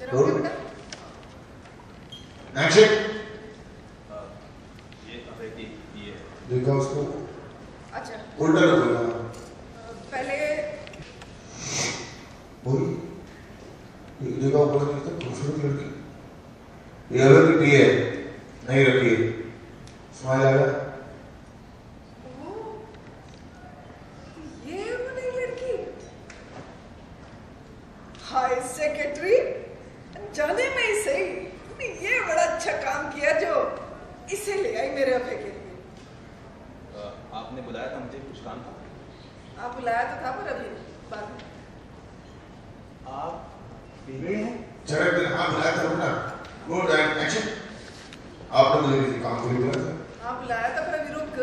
जरा उठो बेटा। एक्शन। ये अबे की ये देखा उसको? अच्छा उल्टा कर बोला। पहले बोल। ये देखा ऊपर से कितना खूबसूरत लड़की। ये अगर की है नहीं रखी है। स्माइल आया। ये वो नहीं लड़की। हाय सेक्रेटरी, जाने में ही सही तुमने ये बड़ा अच्छा काम किया जो इसे ले आई मेरे अभय के लिए। आपने बुलाया था, मुझे कुछ काम था। आप बुलाया तो था पर अभी बाद में। आप पीले हैं? चढ़ के हाँ बुलाया था ना। Good and action. आपने मुझे किसी काम के लिए बुलाया था? हाँ बुलाया था पर अभी रुक।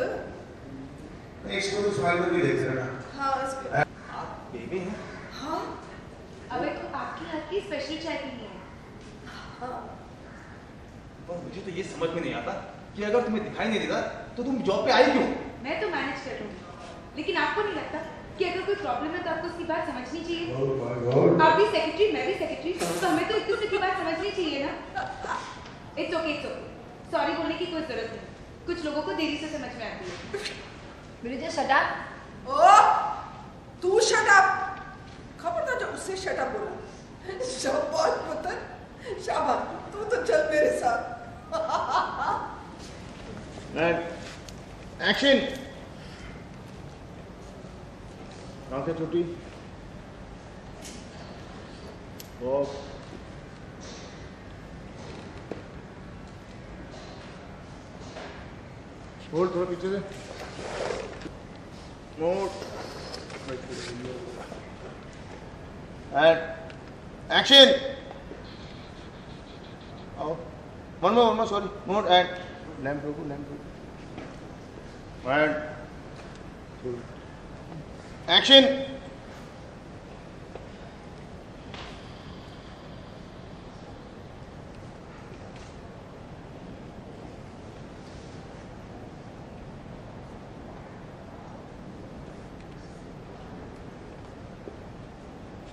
नहीं इसको तो स्माइल करके देखते रहना। हाँ इसको। आप बेबी हैं? हाँ अबे तो आपकी हाथ की स्पेशल चाय पीनी है। हाँ पर मुझे तो ये समझ में नहीं आता कि अगर तुम्हें दिखाई नहीं देता तो तुम जॉब पे आई क्यों? मैं तो मैनेज कर लूंगी, लेकिन आपको नहीं लगता कि अगर कोई प्रॉब्लम है तो आपको उसकी बात समझनी चाहिए? Oh my God. आप भी सेक्रेटरी, मैं भी सेक्रेटरी, तो हमें तो एक दूसरे की बात समझनी चाहिए ना। It's okay, it's okay. Sorry बोलने की कोई जरूरत नहीं। कुछ लोगों को देरी से समझ में आती है। Brijesh shut up. ओ तू शट अप। खबर था जब उससे शट अप बोला। शाबाश पुत्र शाबाश, तू तो चल मेरे साथ। एक्शन। आंखें छोटी। होल्ड थोड़ा पीछे से। मोड। And action. आओ। One more sorry. Mode and lamp रोको, लैंप रोको। And action.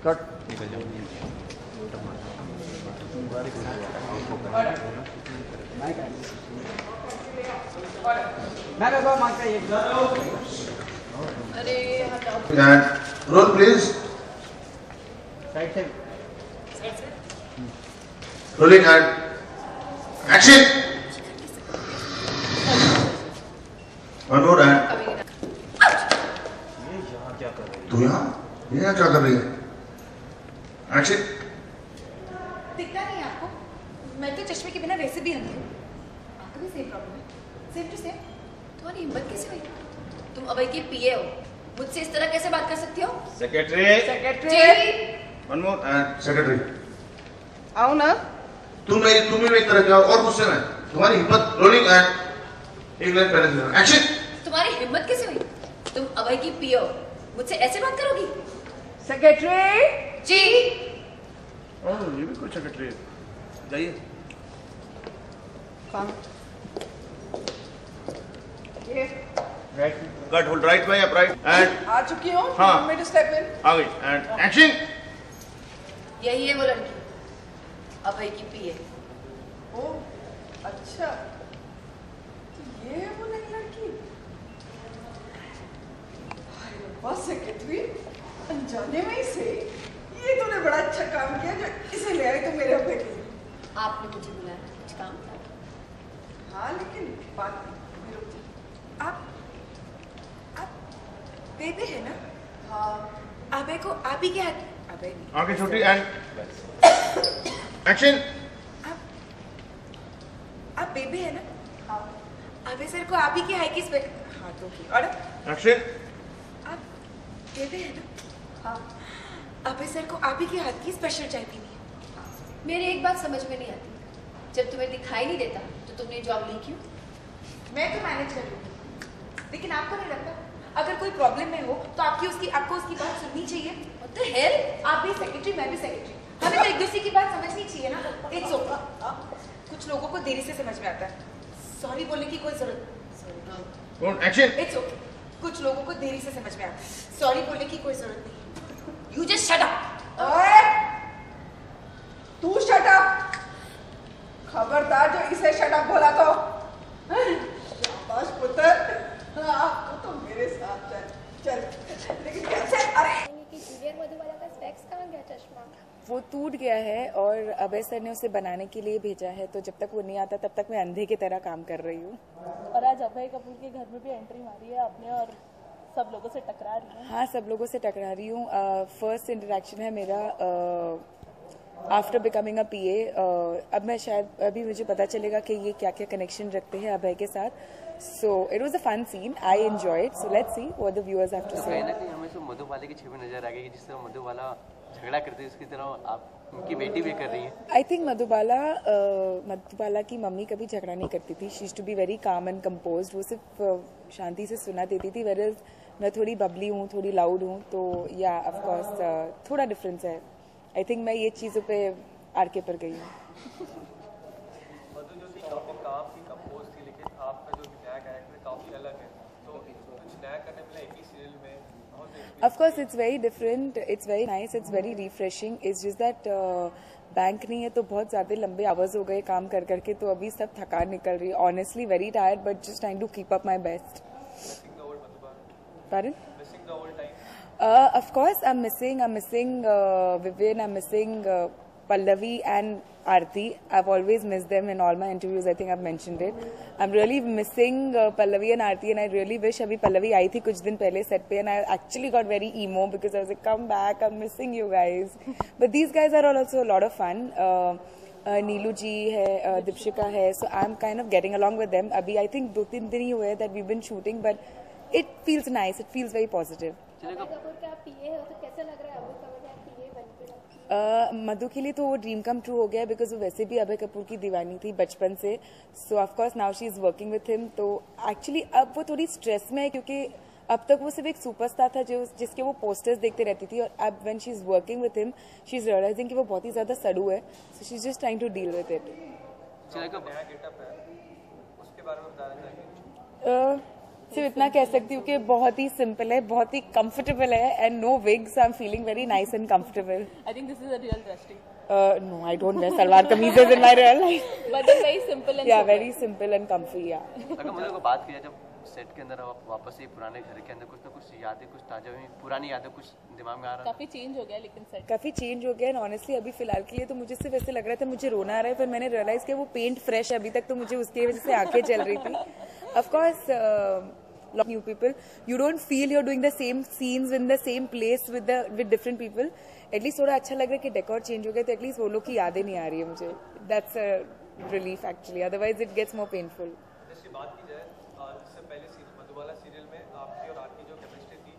कट। निकल जाओ। अरे हटाओ। And roll please. साइड से। Rolling and action. One more and ये यहाँ क्या कर रही है? तू यहाँ ये क्या कर रही है? एक्शन। दिखता नहीं है आपको? मैं तो चश्मे के बिना वैसे भी अंधी हूँ। आपको भी सेम प्रॉब्लम है। Same to same. तुम्हारी हिम्मत कैसे हुई? तुम अभय की पीए हो, मुझसे इस तरह कैसे बात कर सकती हो? Secretary. Secretary one more and secretary आओ ना। तुम भी एक तरह के हो और गुस्से में। तुम्हारी हिम्मत। रोलिंग एंड एक लाइन पहले एक्शन। तुम्हारी हिम्मत कैसे हुई? तुम अभय की पीए हो, मुझसे ऐसे बात करोगी? सेक्रेटरी जी। ओह ये भी कोई सेक्रेटरी है। जाइए। काम ये right cut hold right by up right and आ चुकी हूँ। हाँ। Want me to step in? आ गई एंड एक्शन। यही है वो लड़की, अभय की पीए। ओ अच्छा, तो ये है वो नई लड़की। बस सेक्रेटरी, अनजाने में ही से ये तूने बड़ा अच्छा काम किया जो इसे ले आई तो मेरे अभय के लिए। आपने मुझे बुलाया, कुछ काम था? हाँ लेकिन बात नहीं, रुक जा। आप बेबे है ना? हाँ। अभय को आप ही क्या है? अबे नहीं। आंखें छोटी एंड एक्शन। आप बेबी है ना? हाँ। अभय सर को आप ही की हाई की हाथों की और एक्शन। आप बेबी है ना? हाँ। अभय सर को आप ही के हाथ की स्पेशल चाय पीनी है। मेरी एक बात समझ में नहीं आती, जब तुम्हें दिखाई नहीं देता तो तुमने जॉब ली क्यों? मैं तो मैनेज कर लूंगी, लेकिन आपको नहीं लगता अगर कोई प्रॉब्लम में हो तो आपको उसकी बात सुननी चाहिए? What the hell? आप भी सेक्रेटरी, मैं भी सेक्रेटरी, हमें तो एक दूसरे की बात समझनी चाहिए ना। It's okay. कुछ लोगों को देरी से समझ में आता है। सॉरी बोलने की कोई जरूरत कौन एक्शन। It's okay. कुछ लोगों को देरी से समझ में आता है। सॉरी बोलने की कोई जरूरत नहीं। You just shut up. ओए, तू शट शादी से शट अप बोला तो शाबाश पुत्र, आपको तो मेरे साथ चल लेकिन कैसे? अरे कि जूनियर मधुबाला का स्पेक्स कहाँ गया चश्मा? वो टूट गया है और अभय सर ने उसे बनाने के लिए भेजा है, तो जब तक वो नहीं आता तब तक मैं अंधे की तरह काम कर रही हूँ। और आज अभय कपूर के घर में भी एंट्री मारी है आपने और सब लोगों से टकरा रही है। हाँ, सब लोगों से टकरा रही हूँ। फर्स्ट इंटरेक्शन है मेरा आफ्टर बिकमिंग अ PA। अब मैं शायद अभी मुझे पता चलेगा कि ये क्या क्या कनेक्शन रखते हैं अभय के साथ। So it was a fun scene, I enjoyed. So let's see what the viewers have to say. कहीं ना कहीं हमें तो मधुबाला की छवि नजर आ गई, जिस तरह मधुबाला झगड़ा करती है उसकी तरह आप उनकी बेटी भी कर रही है। आई थिंक मधुबाला की मम्मी कभी झगड़ा नहीं करती थी। She used to be very calm and composed. वो सिर्फ शांति से सुना देती थी, वेयर मैं थोड़ी बबली हूँ, थोड़ी लाउड हूँ, तो या ऑफ कोर्स थोड़ा डिफरेंस है। आई थिंक मैं ये चीज़ों पे आरके पर गई हूँ। मधु जो थी काफी काम की कंपोज थी, लेकिन आपका जो नया कैरेक्टर काफी अलग है, तो कुछ नया करने मिला एक ही सीरियल में? Of course, it's very different. It's very nice. It's very refreshing. It's just that bank नहीं है तो बहुत ज़्यादा लंबे आवर्स हो गए काम कर करके, तो अभी सब थकान निकल रही है. Honestly, very tired, but just trying to keep up my best. Missing the old Madhubala? Pardon? Missing the old time? Of course, I'm missing Vivian. I'm missing Pallavi and Aarti. I've always missed them in all my interviews. I think I've mentioned it. I'm really missing Pallavi and Aarti, and I really wish अभी Pallavi आई थी कुछ दिन पहले set पे, and I actually got very emo because I was like, come back, I'm missing you guys. But these guys are also a lot of fun. नीलू जी है, दीपशिका है, so I'm kind of getting along with them. अभी I think 2-3 दिन ही हुए that we've been shooting, but it feels nice. It feels very positive. अभय कपूर का PA हो तो कैसा लग रहा है अभय कपूर का PA बनके? मधु के लिए तो वो ड्रीम कम ट्रू हो गया, बिकॉज वो वैसे भी अभय कपूर की दीवानी थी बचपन से. सो of course now she is working with him. तो एक्चुअली अब वो थोड़ी स्ट्रेस में है, क्योंकि अब तक वो सिर्फ एक सुपरस्टार था जिसके वो पोस्टर्स देखते रहती थी, और अब when she is working with him she is realising कि वो बहुत ही ज्यादा सड़ू है. So she is just trying to deal with it. नया गेटअप है, उसके बारे में बताना चाहिए. सिर्फ इतना कह सकती हूँ कि बहुत ही सिंपल है, बहुत ही कंफर्टेबल है, and no wigs. I am feeling very nice and comfortable. I think this is a real dressing. No, I don't wear salwar kameezes in my real life. But they're very simple and Yeah, simple. very simple and comfy. Yeah. अगर मतलब को बात किया, जब set के अंदर वापस से पुराने घर के अंदर कुछ ना कुछ यादें, कुछ ताजा हुई पुरानी यादें कुछ दिमाग में आ रहा है? काफी चेंज हो गया लेकिन सेट काफी चेंज हो गया. एंड ऑनेस्टली अभी फिलहाल के लिए तो मुझे सिर्फ ऐसे लग रहा था मुझे रोना आ रहा है, फिर मैंने रियलाइज किया वो पेंट फ्रेश है अभी तक, तो मुझे उसकी वजह से आंखें चल रही थी. Of course lot of new people, you don't feel you're doing the same scenes in the same place with different people. At least थोड़ा अच्छा लग रहा है कि डेकोर चेंज हो गया, तो एटलीस्ट वो लोग की यादें नहीं आ रही है मुझे. That's a relief actually, otherwise it gets more painful. जैसे बात की जाए, इससे पहले मधुबाला सीरियल में आपकी और आपकी जो केमिस्ट्री थी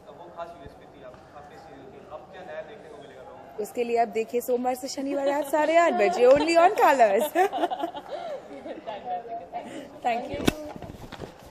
वो खास यूएसपी थी आपके सीरियल की. अब क्या नया देखने को मिलेगा लोगों को? उसके लिए आप देखिए सोमवार से शनिवार रात 8:30 बजे only on colours. Thank you.